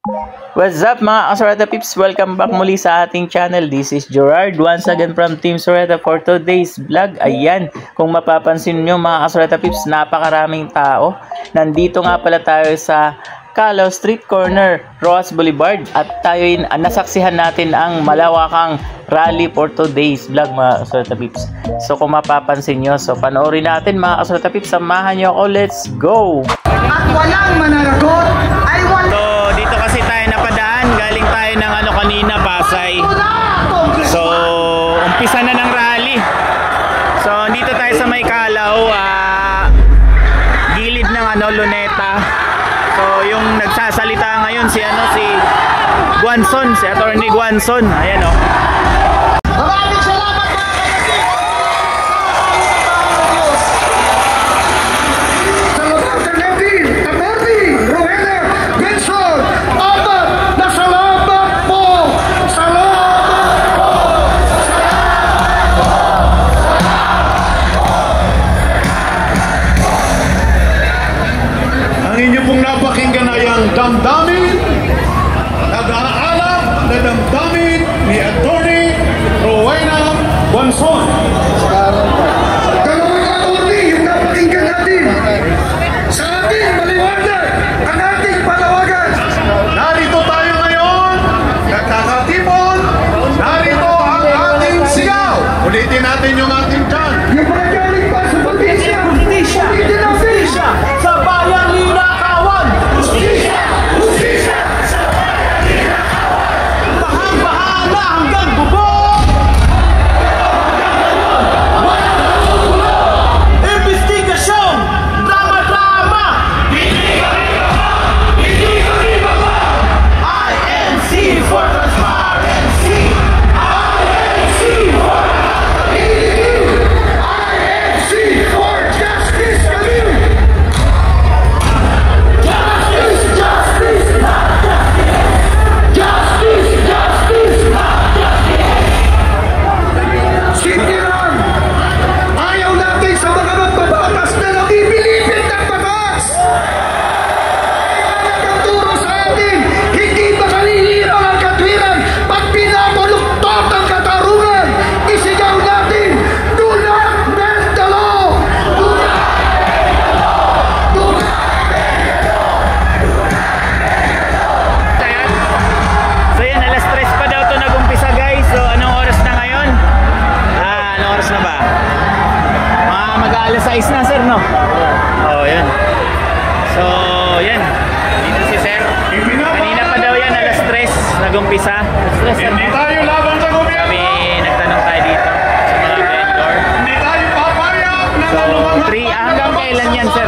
What's up mga Soreta Pips? Welcome back muli sa ating channel. This is Gerard once again from Team Soreta for today's vlog. Ayan, kung mapapansin nyo mga Soreta Pips, napakaraming tao. Nandito nga pala tayo sa Calao Street Corner, Roxas Boulevard. At tayo nasaksihan natin ang malawakang rally for today's vlog mga Soreta Pips. So kung mapapansin nyo, so panoorin natin mga Soreta Pips. Samahan nyo ako, let's go! At walang mananagot ay walang... So dito kasi tayo napadaan, galing tayo ng kanina, Pasay. So umpisa na ng rally. So dito tayo sa may Calao, gilid ng Luneta. So yung nagsasalita ngayon si Guanzon, si Attorney Guanzon. Ayan o. Maraming salamat mga kapatid! Sa labasan natin, Atty. Rowena Benson, apat na salamat po! Salamat po! Ang inyo pong napakinggan ay ang damdamin, nag-aalap na damdamin ni Atty. Rowena Guanzon. Dalawang attorney yung napakinggan natin. Sa ating maliwanag ang ating panawagan. Narito tayo ngayon, nagkakatipon, narito ang ating sigaw. Ulitin natin yung ating chant. Yung mga galing pa sa probinsya, ulitin natin. Sa bayang linakawan, Justisya! Justisya! Sa bayang linakawan! bahang-bahana hanggang bubong. Investigasyon, drama-drama. Hindi kami baba! INC for transparency. INC for INC for justice kami! Justice! Justice! Not justice! Justice! Justice! Not justice! Simple lang! Ayaw natin sa mga magbabatas na nabibilipin ng batas! Nagtuturo sa atin, hindi ba kalihirang ang katwiran pag pinapaluktot ang katarungan? Isigaw natin, do not bend the law! Do not bend the law! Do not bend the law! Ayan. So yan, alas 3 pa daw to nag-umpisa guys. So anong oras na ngayon? Anong oras na ba? Mag-aalas 6 na sir, no? Oo, yan. So yan, dito si sir. Kanina pa daw yan, alas 3 nag-umpisa. Alas 3 Hindi tayo laban sa gobyerno. kami nagtanong tayo dito sa mga vendor. Hindi tayo papayag ng So anumang 3 hanggang kailan yan sir?